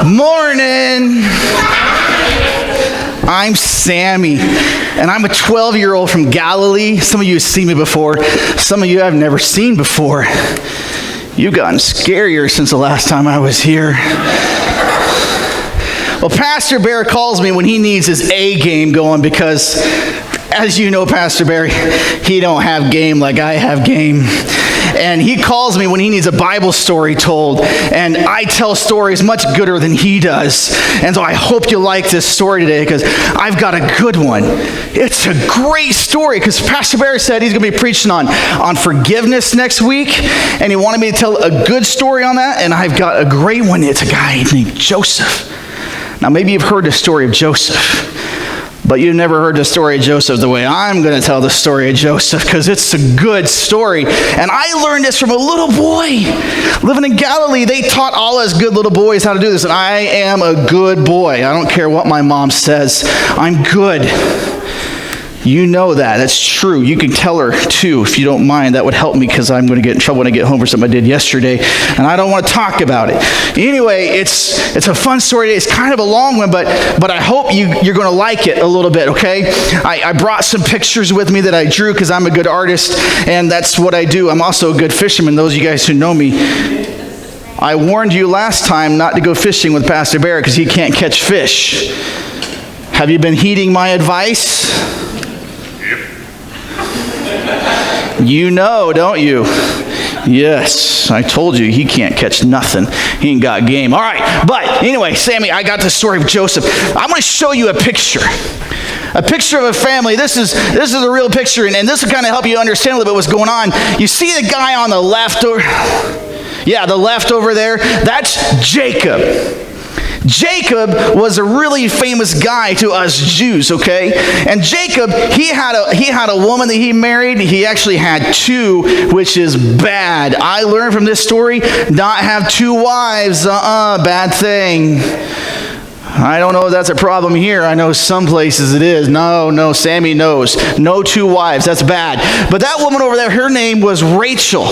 Morning. I'm Sammy, and I'm a 12-year-old from Galilee. Some of you have seen me before. Some of you I've never seen before. You've gotten scarier since the last time I was here. Well, Pastor Bear calls me when he needs his A game going because, as you know, Pastor Bear, he don't have game like I have game. And he calls me when he needs a Bible story told, and I tell stories much gooder than he does. And so I hope you like this story today because I've got a good one. It's a great story because Pastor Bear said he's going to be preaching on forgiveness next week, and he wanted me to tell a good story on that, and I've got a great one. It's a guy named Joseph. Now, maybe you've heard the story of Joseph, but you've never heard the story of Joseph the way I'm going to tell the story of Joseph because it's a good story. And I learned this from a little boy living in Galilee. They taught all us good little boys how to do this. And I am a good boy. I don't care what my mom says. I'm good. You know that. That's true. You can tell her, too, if you don't mind. That would help me because I'm going to get in trouble when I get home for something I did yesterday, and I don't want to talk about it. Anyway, it's a fun story. It's kind of a long one, but I hope you're going to like it a little bit, okay? I brought some pictures with me that I drew because I'm a good artist, and that's what I do. I'm also a good fisherman, those of you guys who know me. I warned you last time not to go fishing with Pastor Bear because he can't catch fish. Have you been heeding my advice? You know, don't you? Yes, I told you he can't catch nothing. He ain't got game. All right, but anyway, Sammy, I got the story of Joseph. I'm going to show you a picture of a family. This is a real picture, and this will kind of help you understand a little bit what's going on. You see the guy on the left, the left over there? That's Jacob. Jacob was a really famous guy to us Jews, okay? And Jacob, he had a woman that he married. He actually had two, which is bad. I learned from this story, not have two wives. Bad thing. I don't know if that's a problem here. I know some places it is. No, Sammy knows. No two wives. That's bad. But that woman over there, her name was Rachel.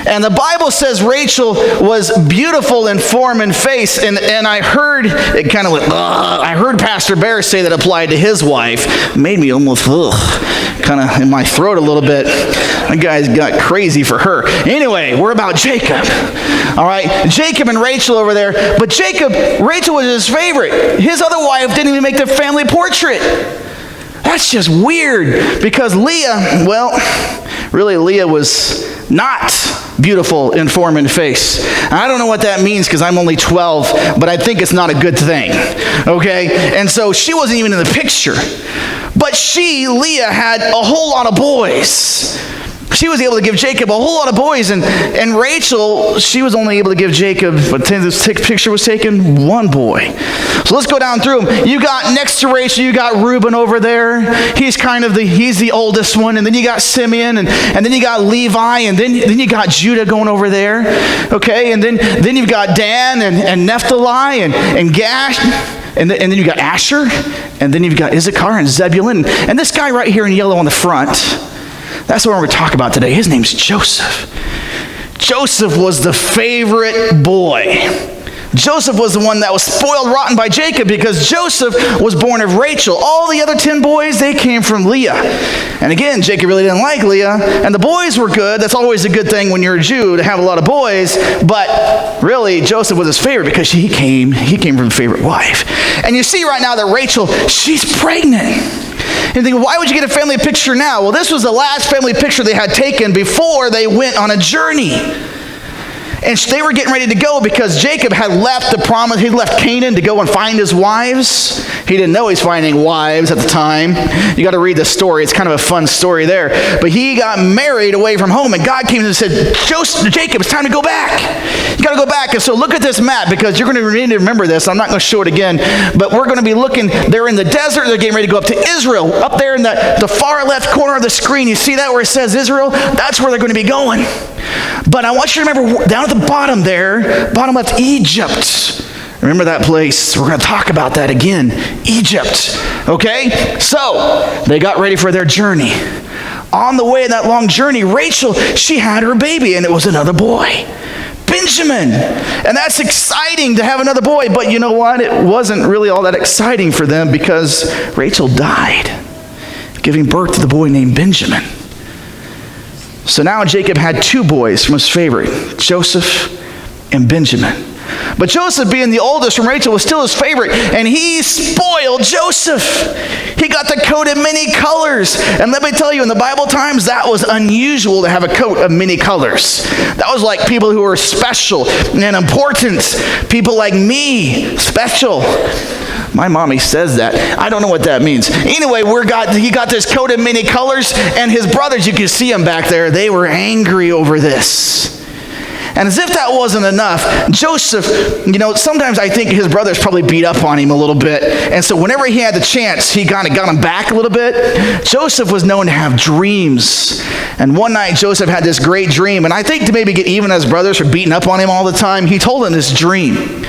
And the Bible says Rachel was beautiful in form and face. And I heard, it kind of went, I heard Pastor Bear say that applied to his wife. It made me almost, kind of in my throat a little bit. That guy's got crazy for her. Anyway, we're about Jacob. All right, Jacob and Rachel over there. But Rachel was his favorite. His other wife didn't even make the family portrait. That's just weird because Leah was not beautiful in form and face. I don't know what that means because I'm only 12, but I think it's not a good thing, okay? And so she wasn't even in the picture. But Leah, had a whole lot of boys. She was able to give Jacob a whole lot of boys, and Rachel, she was only able to give Jacob, but this picture was taken, one boy. So let's go down through them. You got next to Rachel, you got Reuben over there. He's the oldest one, and then you got Simeon, and then you got Levi, and then you got Judah going over there, okay? And then you've got Dan and Naphtali and Gash. And then you've got Asher, and then you've got Issachar and Zebulun, and this guy right here in yellow on the front. That's what we're going to talk about today. His name's Joseph. Joseph was the favorite boy. Joseph was the one that was spoiled rotten by Jacob because Joseph was born of Rachel. All the other 10 boys, they came from Leah. And again, Jacob really didn't like Leah. And the boys were good. That's always a good thing when you're a Jew to have a lot of boys. But really, Joseph was his favorite because he came from a favorite wife. And you see right now that Rachel, she's pregnant. And you think, why would you get a family picture now? Well, this was the last family picture they had taken before they went on a journey. And they were getting ready to go because Jacob had left the promise. He left Canaan to go and find his wives. He didn't know he's finding wives at the time. You got to read the story. It's kind of a fun story there. But he got married away from home, and God came and said, Jacob, it's time to go back. You got to go back. And so look at this map because you're going to need to remember this. I'm not going to show it again, but we're going to be looking. They're in the desert. They're getting ready to go up to Israel. Up there in the far left corner of the screen, you see that where it says Israel? That's where they're going to be going. But I want you to remember down at the bottom there, bottom left, Egypt. Remember that place? We're going to talk about that again. Egypt. Okay? So, they got ready for their journey. On the way in that long journey, Rachel, she had her baby, and it was another boy. Benjamin. And that's exciting to have another boy. But you know what? It wasn't really all that exciting for them because Rachel died, giving birth to the boy named Benjamin. So now Jacob had two boys from his favorite, Joseph and Benjamin. But Joseph, being the oldest from Rachel, was still his favorite, and he spoiled Joseph. He got the coat in many colors. And let me tell you, in the Bible times, that was unusual to have a coat of many colors. That was like people who were special and important. People like me, special. My mommy says that. I don't know what that means. Anyway, he got this coat in many colors, and his brothers, you can see them back there, they were angry over this. And as if that wasn't enough, Joseph, sometimes I think his brothers probably beat up on him a little bit. And so whenever he had the chance, he kind of got him back a little bit. Joseph was known to have dreams. And one night, Joseph had this great dream. And I think to maybe get even at his brothers for beating up on him all the time, he told them this dream.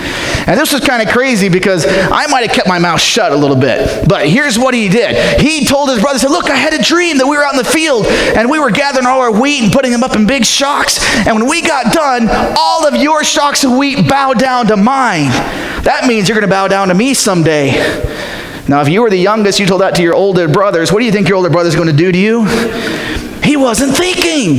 And this was kind of crazy because I might have kept my mouth shut a little bit. But here's what he did. He told his brothers, look, I had a dream that we were out in the field and we were gathering all our wheat and putting them up in big shocks. And when we got done, all of your shocks of wheat bow down to mine. That means you're going to bow down to me someday. Now, if you were the youngest, you told that to your older brothers. What do you think your older brother's going to do to you? He wasn't thinking.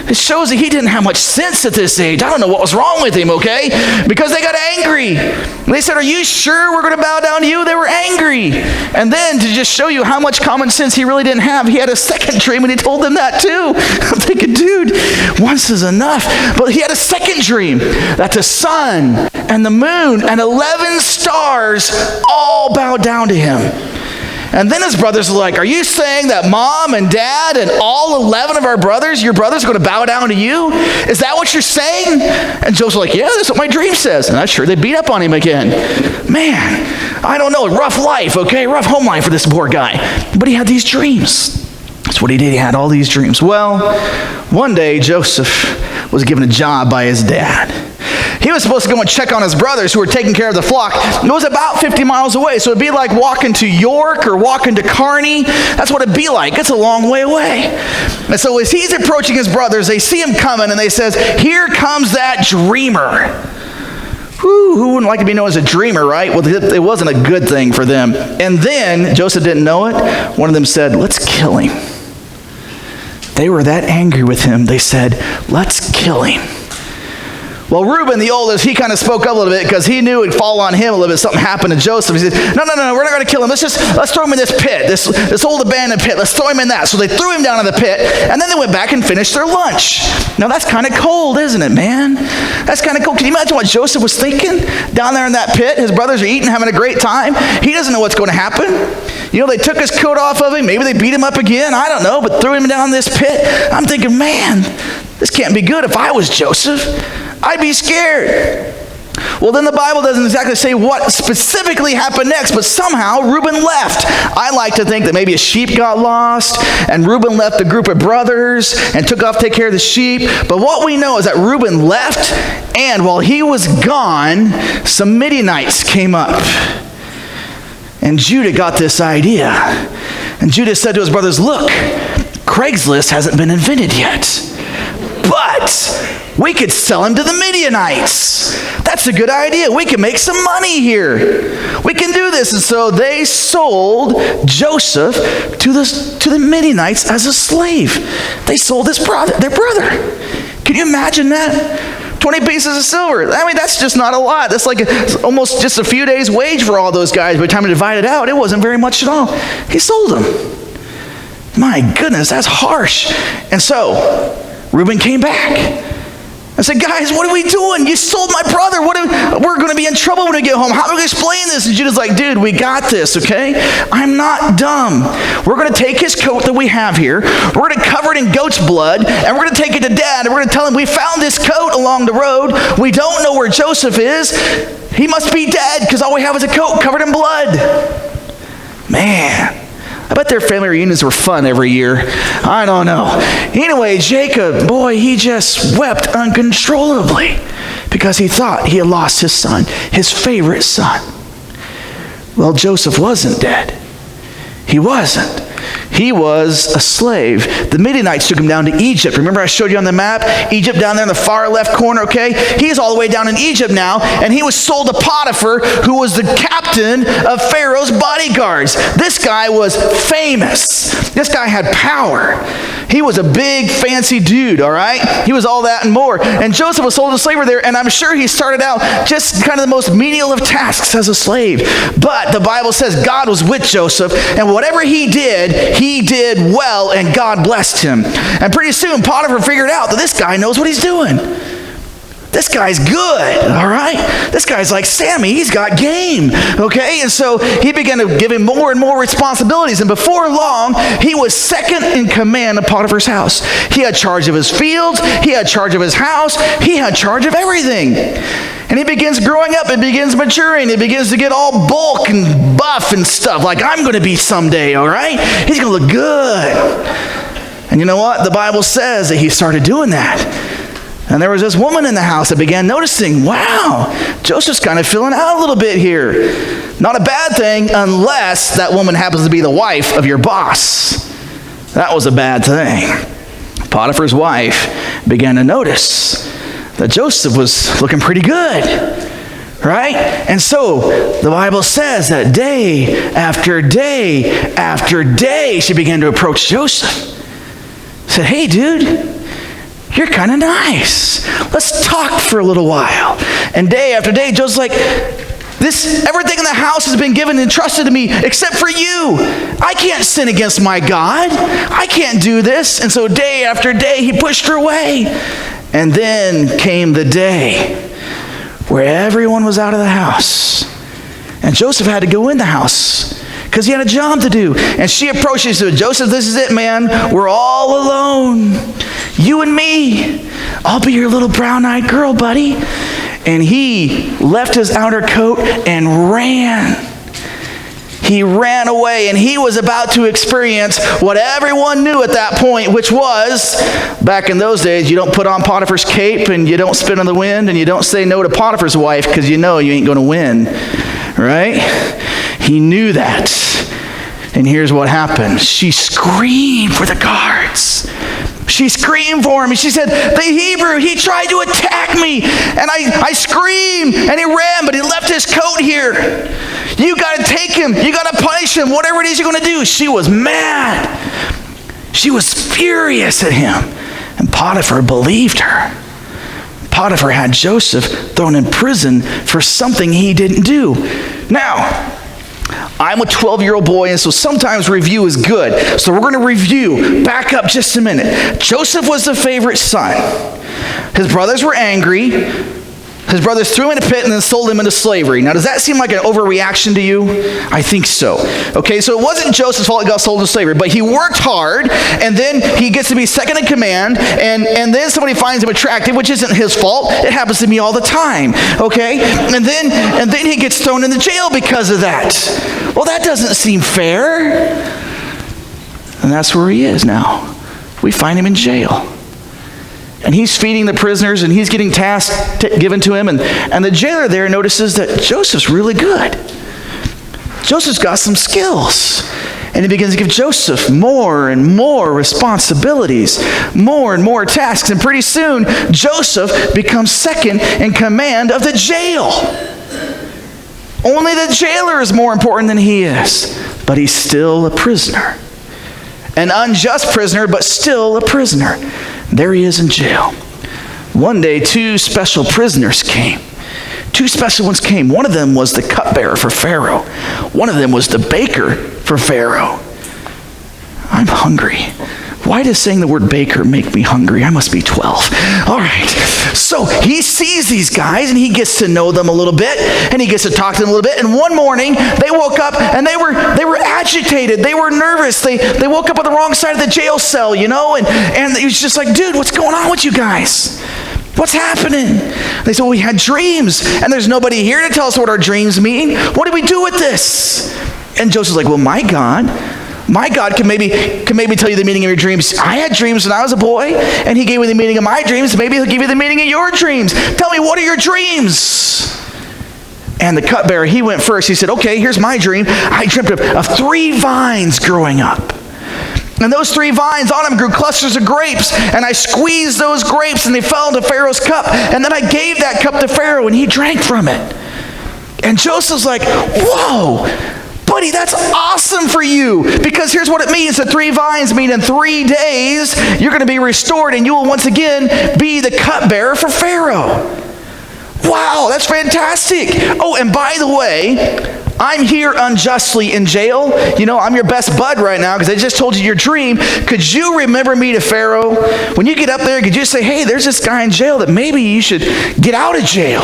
It shows that he didn't have much sense at this age. I don't know what was wrong with him, okay? Because they got angry. And they said, are you sure we're going to bow down to you? They were angry. And then to just show you how much common sense he really didn't have, he had a second dream and he told them that too. I'm thinking, dude, once is enough. But he had a second dream that the sun and the moon and 11 stars all bowed down to him. And then his brothers were like, are you saying that mom and dad and all 11 of our brothers, your brothers are going to bow down to you? Is that what you're saying? And Joseph's like, yeah, that's what my dream says. And I'm sure they beat up on him again. Man, I don't know, rough life, okay? Rough home life for this poor guy. But he had these dreams. That's what he did. He had all these dreams. Well, one day Joseph was given a job by his dad. He was supposed to go and check on his brothers who were taking care of the flock. It was about 50 miles away, so it'd be like walking to York or walking to Kearney. That's what it'd be like. It's a long way away. And so as he's approaching his brothers, they see him coming, and they says, here comes that dreamer. Who wouldn't like to be known as a dreamer, right? Well, it wasn't a good thing for them. And then, Joseph didn't know it, one of them said, let's kill him. They were that angry with him, they said, let's kill him. Well, Reuben, the oldest, he kind of spoke up a little bit because he knew it'd fall on him a little bit. Something happened to Joseph. He said, no, we're not going to kill him. Let's throw him in this pit, this old abandoned pit. Let's throw him in that. So they threw him down in the pit, and then they went back and finished their lunch. Now, that's kind of cold, isn't it, man? That's kind of cold. Can you imagine what Joseph was thinking down there in that pit? His brothers are eating, having a great time. He doesn't know what's going to happen. They took his coat off of him. Maybe they beat him up again. I don't know, but threw him down this pit. I'm thinking, man, this can't be good. If I was Joseph, I'd be scared. Well, then the Bible doesn't exactly say what specifically happened next, but somehow Reuben left. I like to think that maybe a sheep got lost, and Reuben left a group of brothers and took off to take care of the sheep. But what we know is that Reuben left, and while he was gone, some Midianites came up. And Judah got this idea. And Judah said to his brothers, look, Craigslist hasn't been invented yet, but we could sell him to the Midianites. That's a good idea. We can make some money here. We can do this. And so they sold Joseph to the Midianites as a slave. They sold their brother. Can you imagine that? 20 pieces of silver. I mean, that's just not a lot. That's like almost just a few days' wage for all those guys. By the time they divide it out, it wasn't very much at all. He sold them. My goodness, that's harsh. And so Reuben came back. I said, guys, what are we doing? You sold my brother. We're going to be in trouble when we get home. How do we explain this? And Judah's like, dude, we got this, okay? I'm not dumb. We're going to take his coat that we have here. We're going to cover it in goat's blood, and we're going to take it to Dad, and we're going to tell him we found this coat along the road. We don't know where Joseph is. He must be dead because all we have is a coat covered in blood. Man. I bet their family reunions were fun every year. I don't know. Anyway, Jacob, boy, he just wept uncontrollably because he thought he had lost his son, his favorite son. Well, Joseph wasn't dead. He wasn't. He was a slave. The Midianites took him down to Egypt. Remember I showed you on the map? Egypt down there in the far left corner, okay? He's all the way down in Egypt now, and he was sold to Potiphar, who was the captain of Pharaoh's bodyguards. This guy was famous. This guy had power. He was a big, fancy dude, all right? He was all that and more. And Joseph was sold to slavery there, and I'm sure he started out just kind of the most menial of tasks as a slave. But the Bible says God was with Joseph, and whatever he did well, and God blessed him. And pretty soon, Potiphar figured out that this guy knows what he's doing. This guy's good, all right? This guy's like Sammy. He's got game, okay? And so he began to give him more and more responsibilities. And before long, he was second in command of Potiphar's house. He had charge of his fields. He had charge of his house. He had charge of everything. And he begins growing up. It begins maturing. It begins to get all bulk and buff and stuff like I'm going to be someday, all right? He's going to look good. And you know what? The Bible says that he started doing that. And there was this woman in the house that began noticing, wow, Joseph's kind of filling out a little bit here. Not a bad thing unless that woman happens to be the wife of your boss. That was a bad thing. Potiphar's wife began to notice that Joseph was looking pretty good, right? And so the Bible says that day after day after day, she began to approach Joseph. Said, hey, dude, you're kind of nice. Let's talk for a little while. And day after day, Joseph's like, everything in the house has been given and entrusted to me except for you. I can't sin against my God. I can't do this. And so day after day, he pushed her away. And then came the day where everyone was out of the house. And Joseph had to go in the house because he had a job to do. And she approached him and said, Joseph, this is it, man. We're all alone. You and me. I'll be your little brown-eyed girl, buddy. And he left his outer coat and ran. He ran away, and he was about to experience what everyone knew at that point, which was, back in those days, you don't put on Potiphar's cape, and you don't spit in the wind, and you don't say no to Potiphar's wife, because you know you ain't going to win, right? He knew that. And here's what happened. She screamed for the guards. She screamed for him, and she said, the Hebrew, he tried to attack me, and I screamed, and he ran, but he left his coat here. You got to take him. You got to punish him. Whatever it is you're going to do. She was mad. She was furious at him, and Potiphar believed her. Potiphar had Joseph thrown in prison for something he didn't do. Now, I'm a 12-year-old boy, and so sometimes review is good. So we're going to review. Back up just a minute. Joseph was the favorite son. His brothers were angry. His brothers threw him in a pit and then sold him into slavery. Now, does that seem like an overreaction to you? I think so. Okay, so it wasn't Joseph's fault he got sold into slavery, but he worked hard, and then he gets to be second in command, and then somebody finds him attractive, which isn't his fault. It happens to me all the time, okay? And then he gets thrown into jail because of that. Well, that doesn't seem fair. And that's where he is now. We find him in jail. And he's feeding the prisoners, and he's getting tasks given to him. And the jailer there notices that Joseph's really good. Joseph's got some skills. And he begins to give Joseph more and more responsibilities, more and more tasks. And pretty soon, Joseph becomes second in command of the jail. Only the jailer is more important than he is. But he's still a prisoner. An unjust prisoner, but still a prisoner. There he is in jail. One day, two special prisoners came. Two special ones came. One of them was the cupbearer for Pharaoh. One of them was the baker for Pharaoh. I'm hungry. Why does saying the word baker make me hungry? I must be 12. All right. So he sees these guys, and he gets to know them a little bit, and he gets to talk to them a little bit. And one morning, they woke up, and they were agitated. They were nervous. They woke up on the wrong side of the jail cell, you know, and he was just like, dude, what's going on with you guys? What's happening? They said, well, we had dreams, and there's nobody here to tell us what our dreams mean. What do we do with this? And Joseph's like, well, my God can maybe tell you the meaning of your dreams. I had dreams when I was a boy, and he gave me the meaning of my dreams. Maybe he'll give you the meaning of your dreams. Tell me, what are your dreams? And the cupbearer, he went first. He said, okay, here's my dream. I dreamt of 3 vines growing up. And those 3 vines on them grew clusters of grapes, and I squeezed those grapes, and they fell into Pharaoh's cup. And then I gave that cup to Pharaoh, and he drank from it. And Joseph's like, whoa, buddy, that's awesome for you. Because here's what it means. The 3 vines mean in 3 days, you're going to be restored, and you will once again be the cupbearer for Pharaoh. Wow, that's fantastic. Oh, and by the way, I'm here unjustly in jail. You know, I'm your best bud right now because I just told you your dream. Could you remember me to Pharaoh? When you get up there, could you say, hey, there's this guy in jail that maybe you should get out of jail?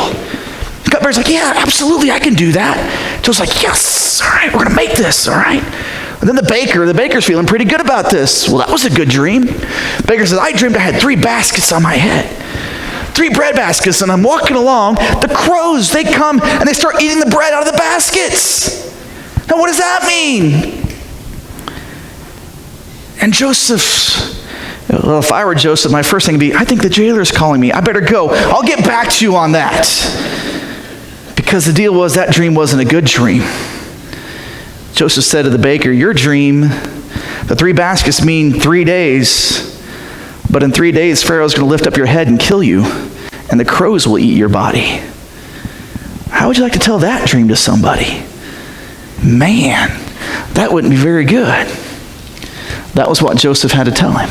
The cupbearer's like, yeah, absolutely, I can do that. Joe's like, yes, all right, we're going to make this, all right? And then the baker's feeling pretty good about this. Well, that was a good dream. The baker says, I dreamed I had 3 baskets on my head. 3 bread baskets, and I'm walking along. The crows, they come and they start eating the bread out of the baskets. Now, what does that mean? And Joseph, well, if I were Joseph, my first thing would be, I think the jailer's calling me. I better go. I'll get back to you on that. Because the deal was that dream wasn't a good dream. Joseph said to the baker, your dream, the 3 baskets mean 3 days. But in 3 days, Pharaoh's going to lift up your head and kill you, and the crows will eat your body. How would you like to tell that dream to somebody? Man, that wouldn't be very good. That was what Joseph had to tell him.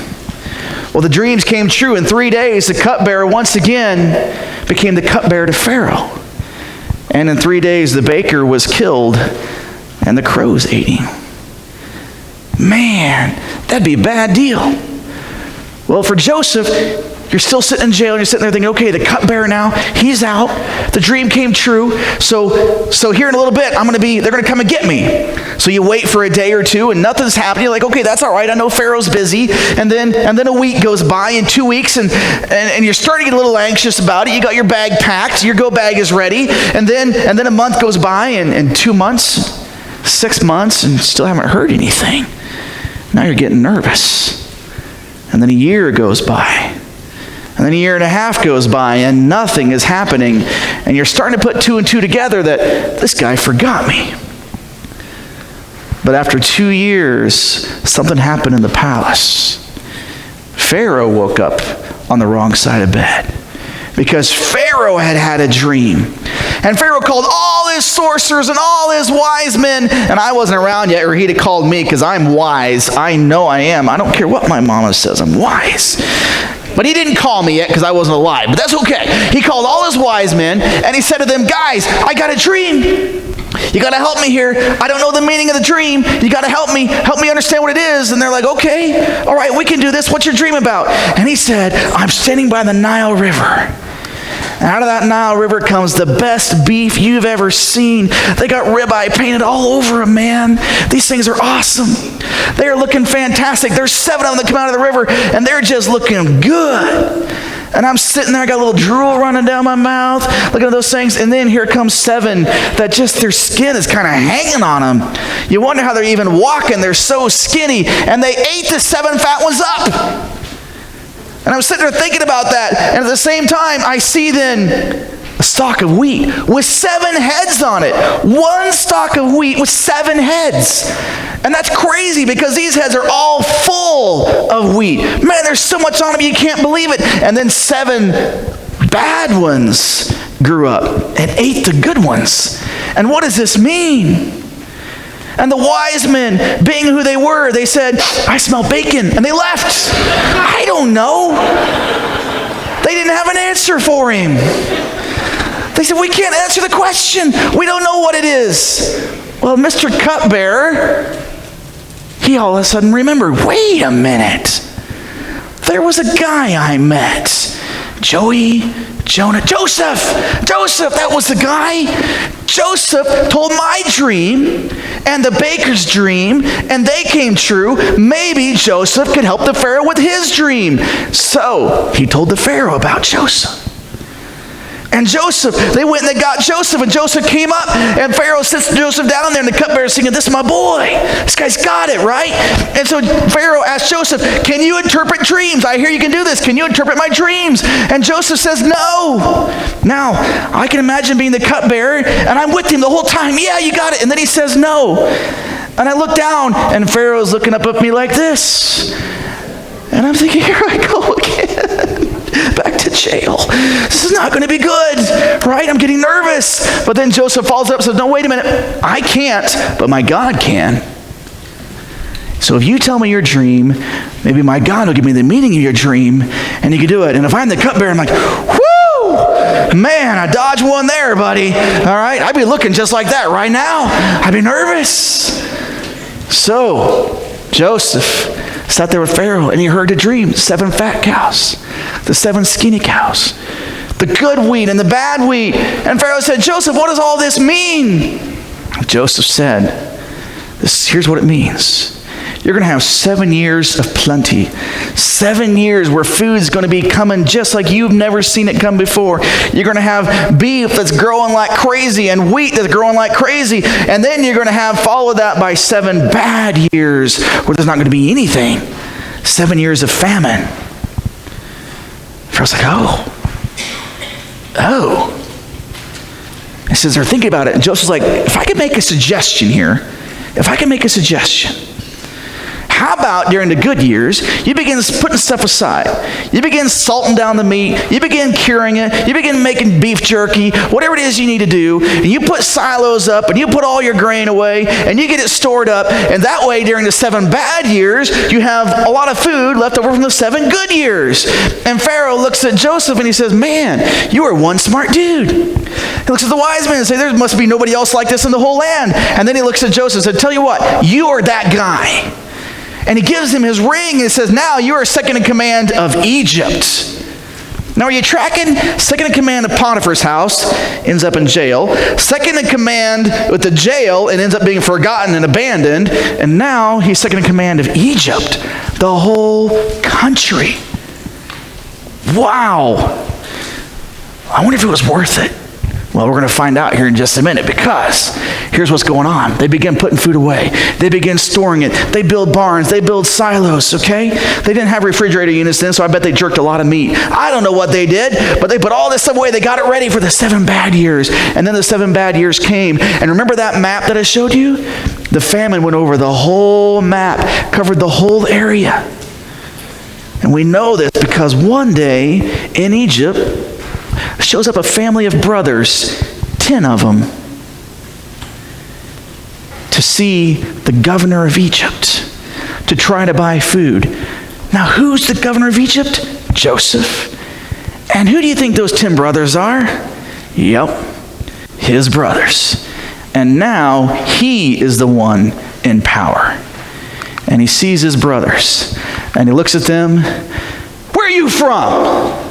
Well, the dreams came true. In 3 days, the cupbearer once again became the cupbearer to Pharaoh. And in 3 days, the baker was killed, and the crows ate him. Man, that'd be a bad deal. Well, for Joseph, you're still sitting in jail, and you're sitting there thinking, okay, the cupbearer now, he's out. The dream came true. So here in a little bit, they're going to come and get me. So you wait for a day or two, and nothing's happening. You're like, okay, that's all right. I know Pharaoh's busy. And then a week goes by, and 2 weeks, and you're starting to get a little anxious about it. You got your bag packed. Your go bag is ready. And then a month goes by, and 2 months, 6 months, and still haven't heard anything. Now you're getting nervous. And then a year goes by. And then a year and a half goes by, and nothing is happening. And you're starting to put 2 and 2 together that this guy forgot me. But after 2 years, something happened in the palace. Pharaoh woke up on the wrong side of bed. Because Pharaoh had a dream. And Pharaoh called all his sorcerers and all his wise men. And I wasn't around yet, or he'd have called me, because I'm wise. I know I am. I don't care what my mama says. I'm wise. But he didn't call me yet because I wasn't alive. But that's okay. He called all his wise men, and he said to them, guys, I got a dream. You got to help me here. I don't know the meaning of the dream. You got to help me understand what it is. And they're like, okay, all right, we can do this. What's your dream about? And he said, I'm standing by the Nile River. And out of that Nile River comes the best beef you've ever seen. They got ribeye painted all over them, man. These things are awesome. They are looking fantastic. There's 7 of them that come out of the river, and they're just looking good. And I'm sitting there, I got a little drool running down my mouth, looking at those things, and then here comes 7 that just their skin is kind of hanging on them. You wonder how they're even walking. They're so skinny, and they ate the 7 fat ones up. And I'm sitting there thinking about that, and at the same time, I see then a stalk of wheat with 7 heads on it. 1 stalk of wheat with 7 heads. And that's crazy because these heads are all full of wheat. Man, there's so much on them you can't believe it. And then 7 bad ones grew up and ate the good ones. And what does this mean? And the wise men, being who they were, they said, I smell bacon. And they left. I don't know. They didn't have an answer for him. They said, we can't answer the question. We don't know what it is. Well, Mr. Cupbearer, he all of a sudden remembered, wait a minute. There was a guy I met. Joseph, that was the guy. Joseph told my dream and the baker's dream, and they came true. Maybe Joseph could help the Pharaoh with his dream. So he told the Pharaoh about Joseph. And Joseph, they went and they got Joseph, and Joseph came up, and Pharaoh sits Joseph down there, and the cupbearer's singing, this is my boy. This guy's got it, right? And so Pharaoh asked Joseph, can you interpret dreams? I hear you can do this. Can you interpret my dreams? And Joseph says, no. Now, I can imagine being the cupbearer, and I'm with him the whole time. Yeah, you got it. And then he says, no. And I look down, and Pharaoh's looking up at me like this. And I'm thinking, here I go again. Back to jail. This is not going to be good, right? I'm getting nervous. But then Joseph follows up and says, no, wait a minute. I can't, but my God can. So if you tell me your dream, maybe my God will give me the meaning of your dream, and you can do it. And if I'm the cupbearer, I'm like, whoo! Man, I dodged one there, buddy. All right? I'd be looking just like that right now. I'd be nervous. So Joseph sat there with Pharaoh, and he heard a dream. 7 fat cows, the 7 skinny cows, the good wheat and the bad wheat. And Pharaoh said, Joseph, what does all this mean? Joseph said, here's what it means. You're going to have 7 years of plenty. 7 years where food's going to be coming just like you've never seen it come before. You're going to have beef that's growing like crazy and wheat that's growing like crazy. And then you're going to have followed that by 7 bad years where there's not going to be anything. 7 years of famine. Pharaoh's like, oh. He says, they're thinking about it. And Joseph's like, if I could make a suggestion here, how about during the good years, you begin putting stuff aside. You begin salting down the meat. You begin curing it. You begin making beef jerky, whatever it is you need to do. And you put silos up and you put all your grain away and you get it stored up. And that way, during the 7 bad years, you have a lot of food left over from the 7 good years. And Pharaoh looks at Joseph and he says, man, you are one smart dude. He looks at the wise men and says, there must be nobody else like this in the whole land. And then he looks at Joseph and said, tell you what, you are that guy. And he gives him his ring and says, now you are second in command of Egypt. Now are you tracking? Second in command of Potiphar's house, ends up in jail. Second in command with the jail, and ends up being forgotten and abandoned. And now he's second in command of Egypt, the whole country. Wow. I wonder if it was worth it. Well, we're going to find out here in just a minute, because here's what's going on. They begin putting food away. They begin storing it. They build barns. They build silos, okay? They didn't have refrigerator units then, so I bet they jerked a lot of meat. I don't know what they did, but they put all this stuff away. They got it ready for the 7 bad years. And then the 7 bad years came. And remember that map that I showed you? The famine went over the whole map, covered the whole area. And we know this because one day in Egypt, shows up a family of brothers, 10 of them, to see the governor of Egypt, to try to buy food. Now, who's the governor of Egypt? Joseph. And who do you think those 10 brothers are? Yep, his brothers. And now he is the one in power. And he sees his brothers, and he looks at them. Where are you from?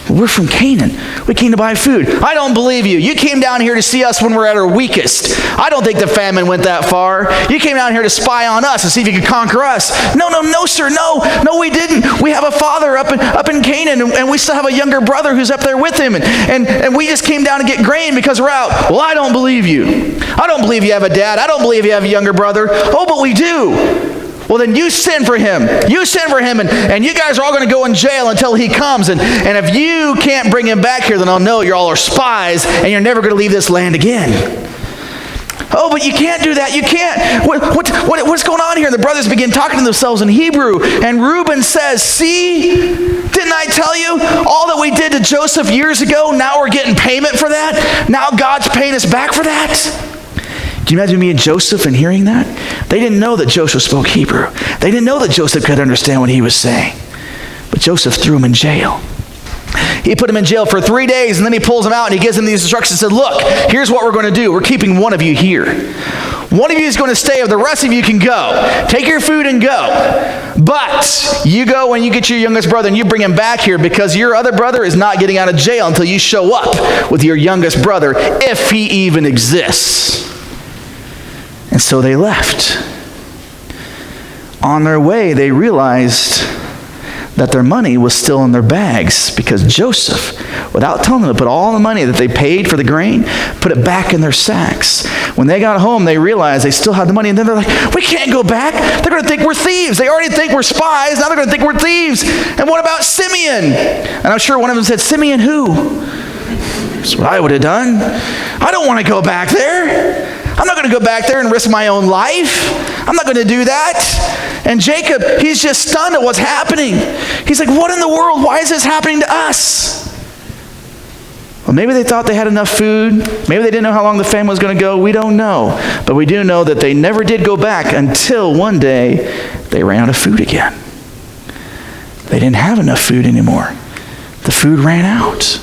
We're from Canaan. We came to buy food. I don't believe you. You came down here to see us when we're at our weakest. I don't think the famine went that far. You came down here to spy on us and see if you could conquer us. No, sir. No, we didn't. We have a father up in Canaan, and we still have a younger brother who's up there with him. And we just came down to get grain because we're out. Well, I don't believe you. I don't believe you have a dad. I don't believe you have a younger brother. Oh, but we do. Well, then you send for him. You send for him, and you guys are all going to go in jail until he comes. And if you can't bring him back here, then I'll know you all are spies, and you're never going to leave this land again. Oh, but you can't do that. You can't. What's going on here? The brothers begin talking to themselves in Hebrew. And Reuben says, see, didn't I tell you all that we did to Joseph years ago? Now we're getting payment for that. Now God's paying us back for that. Can you imagine me and Joseph and hearing that? They didn't know that Joseph spoke Hebrew. They didn't know that Joseph could understand what he was saying. But Joseph threw him in jail. He put him in jail for 3 days, and then he pulls him out and he gives him these instructions and said, look, here's what we're going to do. We're keeping one of you here. One of you is going to stay, the rest of you can go. Take your food and go. But you go when you get your youngest brother and you bring him back here, because your other brother is not getting out of jail until you show up with your youngest brother, if he even exists. And so they left. On their way, they realized that their money was still in their bags, because Joseph, without telling them, put all the money that they paid for the grain, put it back in their sacks. When they got home, they realized they still had the money, and then they're like, we can't go back. They're going to think we're thieves. They already think we're spies. Now they're going to think we're thieves. And what about Simeon? And I'm sure one of them said, Simeon who? That's what I would have done. I don't want to go back there. I'm not going to go back there and risk my own life. I'm not going to do that. And Jacob, he's just stunned at what's happening. He's like, what in the world? Why is this happening to us? Well, maybe they thought they had enough food. Maybe they didn't know how long the famine was going to go. We don't know. But we do know that they never did go back until one day they ran out of food again. They didn't have enough food anymore. The food ran out.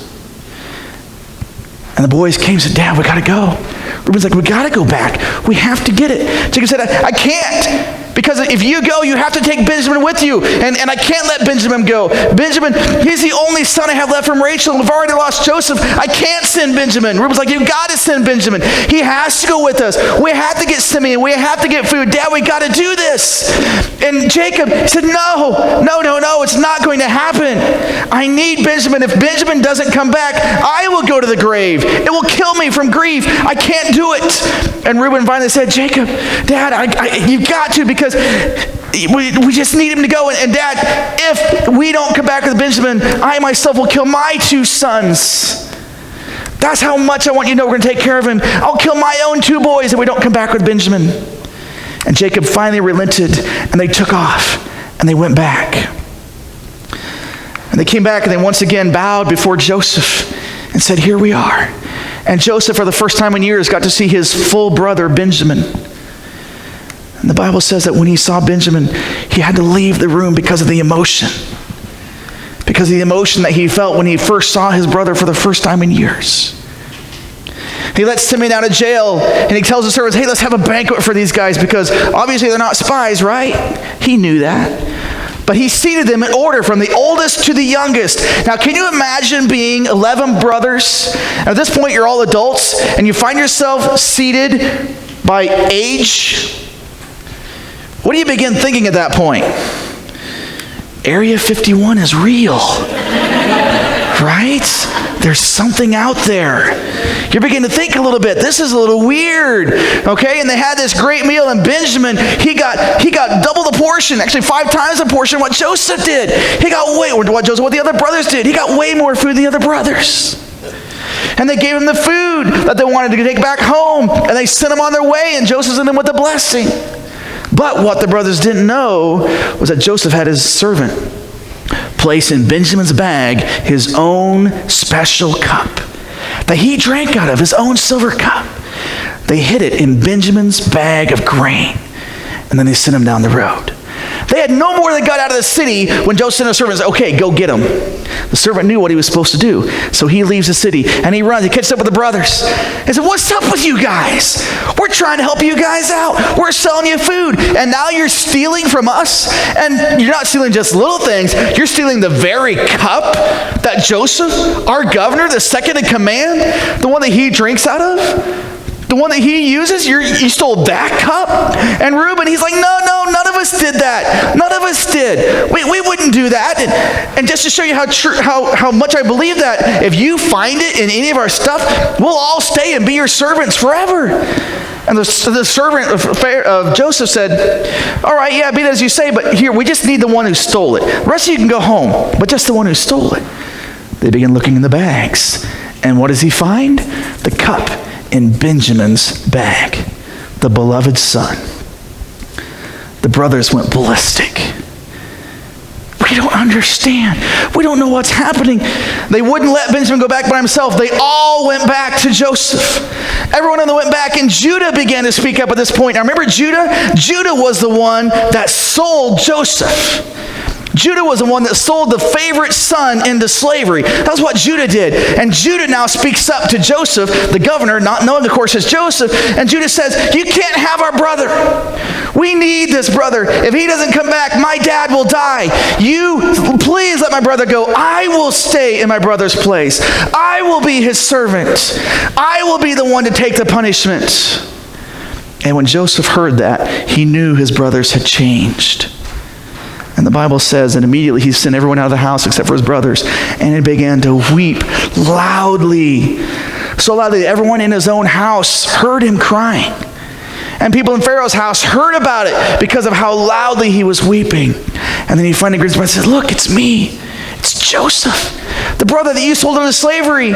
And the boys came and said, Dad, we got to go. Reuben's like, we got to go back. We have to get it. Jacob said, I can't. Because if you go, you have to take Benjamin with you. And I can't let Benjamin go. Benjamin, he's the only son I have left from Rachel. We've already lost Joseph. I can't send Benjamin. Reuben's like, you got to send Benjamin. He has to go with us. We have to get Simeon. We have to get food. Dad, we got to do this. And Jacob said, no, it's not going to happen. I need Benjamin. If Benjamin doesn't come back, I will go to the grave. It will kill me from grief. I can't do it. And Reuben finally said, Jacob, Dad, you've got to, because we just need him to go. And Dad, if we don't come back with Benjamin, I myself will kill my 2 sons. That's how much I want you to know we're going to take care of him. I'll kill my own 2 boys if we don't come back with Benjamin. And Jacob finally relented, and they took off, and they went back. And they came back, and they once again bowed before Joseph and said, here we are. And Joseph, for the first time in years, got to see his full brother, Benjamin. And the Bible says that when he saw Benjamin, he had to leave the room because of the emotion. Because of the emotion that he felt when he first saw his brother for the first time in years. He lets Simeon out of jail, and he tells the servants, hey, let's have a banquet for these guys, because obviously they're not spies, right? He knew that. But he seated them in order from the oldest to the youngest. Now, can you imagine being 11 brothers? At this point, you're all adults, and you find yourself seated by age. What do you begin thinking at that point? Area 51 is real, right? There's something out there. You're beginning to think a little bit. This is a little weird, okay? And they had this great meal, and Benjamin, he got double the portion, actually 5 times the portion of what Joseph did. He got what the other brothers did. He got way more food than the other brothers. And they gave him the food that they wanted to take back home, and they sent him on their way, and Joseph sent them with a blessing. But what the brothers didn't know was that Joseph had his servant place in Benjamin's bag his own special cup that he drank out of, his own silver cup. They hid it in Benjamin's bag of grain, and then they sent him down the road. They had no more than got out of the city when Joseph sent a servant and said, okay, go get him. The servant knew what he was supposed to do. So he leaves the city and he runs. He catches up with the brothers. He said, what's up with you guys? We're trying to help you guys out. We're selling you food. And now you're stealing from us? And you're not stealing just little things. You're stealing the very cup that Joseph, our governor, the second in command, the one that he drinks out of, the one that he uses, you stole that cup? And Reuben, he's like, no, none of us did that. None of us did. We wouldn't do that. And just to show you how much I believe that, if you find it in any of our stuff, we'll all stay and be your servants forever. And the servant of Joseph said, all right, yeah, be that as you say, but here, we just need the one who stole it. The rest of you can go home, but just the one who stole it. They begin looking in the bags. And what does he find? The cup in Benjamin's bag, the beloved son. The brothers went ballistic. We don't understand. We don't know what's happening. They wouldn't let Benjamin go back by himself. They all went back to Joseph. Everyone of them went back, and Judah began to speak up at this point. Now remember Judah? Judah was the one that sold Joseph. Judah was the one that sold the favorite son into slavery. That's what Judah did. And Judah now speaks up to Joseph, the governor, not knowing, of course, as Joseph. And Judah says, you can't have our brother. We need this brother. If he doesn't come back, my dad will die. You, please let my brother go. I will stay in my brother's place. I will be his servant. I will be the one to take the punishment. And when Joseph heard that, he knew his brothers had changed. And the Bible says, and immediately he sent everyone out of the house except for his brothers, and he began to weep loudly. So loudly that everyone in his own house heard him crying. And people in Pharaoh's house heard about it because of how loudly he was weeping. And then he finally grins and says, look, it's me. It's Joseph, the brother that you sold into slavery.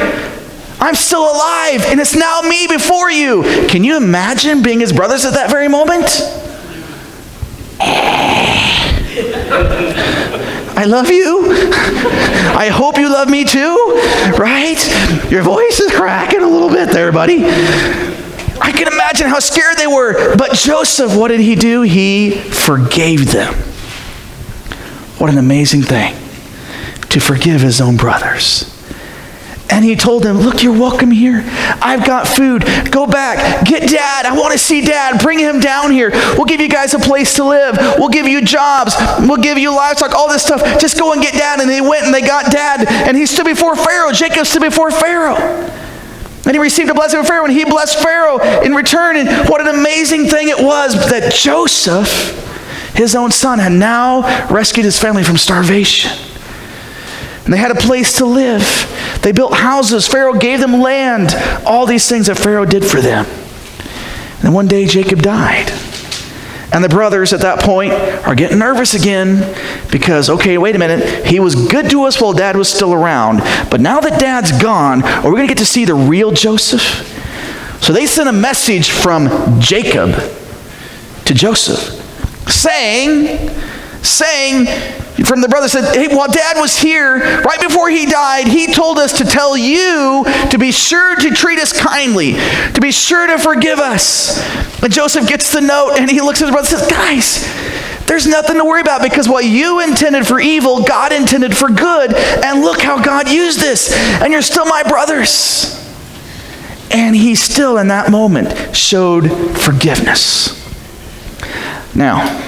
I'm still alive, and it's now me before you. Can you imagine being his brothers at that very moment? I love you. I hope you love me too, right? Your voice is cracking a little bit there, buddy. I can imagine how scared they were. But Joseph, what did he do? He forgave them. What an amazing thing to forgive his own brothers. And he told them, look, you're welcome here. I've got food. Go back. Get Dad. I want to see Dad. Bring him down here. We'll give you guys a place to live. We'll give you jobs. We'll give you livestock, all this stuff. Just go and get Dad. And they went and they got Dad. And he stood before Pharaoh. Jacob stood before Pharaoh. And he received a blessing from Pharaoh. And he blessed Pharaoh in return. And what an amazing thing it was that Joseph, his own son, had now rescued his family from starvation. And they had a place to live. They built houses. Pharaoh gave them land. All these things that Pharaoh did for them. And then one day Jacob died. And the brothers at that point are getting nervous again because, okay, wait a minute. He was good to us while Dad was still around. But now that Dad's gone, are we going to get to see the real Joseph? So they sent a message from Jacob to Joseph saying, from the brother said, hey, while Dad was here, right before he died, he told us to tell you to be sure to treat us kindly, to be sure to forgive us. And Joseph gets the note and he looks at his brother and says, guys, there's nothing to worry about because what you intended for evil, God intended for good. And look how God used this. And you're still my brothers. And he still in that moment showed forgiveness. Now,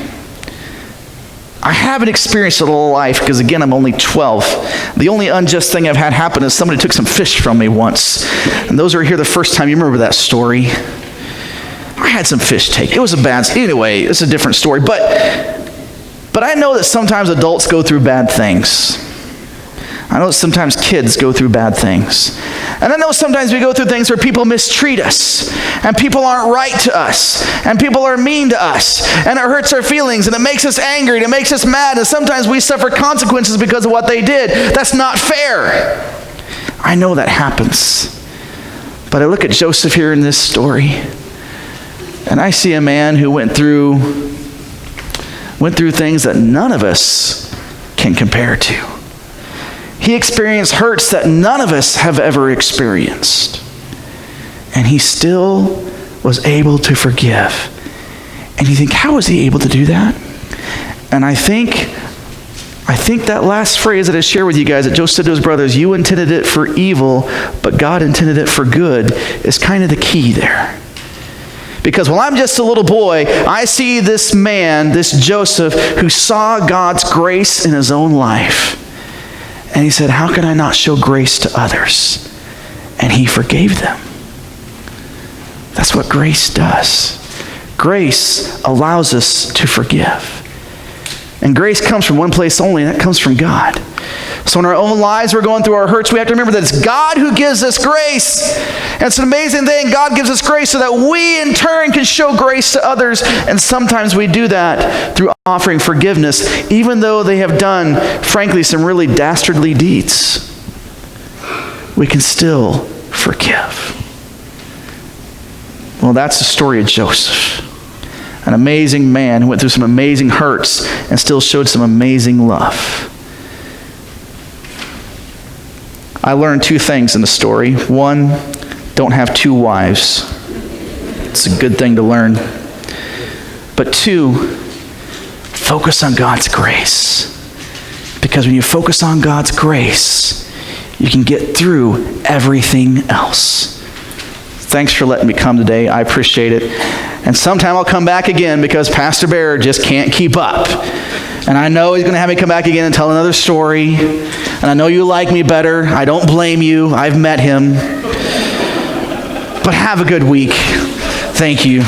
I haven't experienced it all life because, again, I'm only 12. The only unjust thing I've had happen is somebody took some fish from me once. And those who are here the first time, you remember that story. I had some fish taken. It was a bad... Anyway, it's a different story. But I know that sometimes adults go through bad things. I know that sometimes kids go through bad things. And I know sometimes we go through things where people mistreat us, and people aren't right to us, and people are mean to us, and it hurts our feelings, and it makes us angry, and it makes us mad, and sometimes we suffer consequences because of what they did. That's not fair. I know that happens. But I look at Joseph here in this story, and I see a man who went through things that none of us can compare to. He experienced hurts that none of us have ever experienced. And he still was able to forgive. And you think, how was he able to do that? And I think that last phrase that I shared with you guys that Joseph said to his brothers, you intended it for evil, but God intended it for good, is kind of the key there. Because while I'm just a little boy, I see this man, this Joseph, who saw God's grace in his own life. And he said, how can I not show grace to others? And he forgave them. That's what grace does. Grace allows us to forgive. And grace comes from one place only, and that comes from God. So in our own lives, we're going through our hurts, we have to remember that it's God who gives us grace. And it's an amazing thing. God gives us grace so that we in turn can show grace to others. And sometimes we do that through offering forgiveness, even though they have done, frankly, some really dastardly deeds. We can still forgive. Well, that's the story of Joseph. An amazing man who went through some amazing hurts and still showed some amazing love. I learned two things in the story. One, don't have two wives. It's a good thing to learn. But two, focus on God's grace. Because when you focus on God's grace, you can get through everything else. Thanks for letting me come today. I appreciate it. And sometime I'll come back again because Pastor Bear just can't keep up. And I know he's going to have me come back again and tell another story. And I know you like me better. I don't blame you. I've met him. But have a good week. Thank you.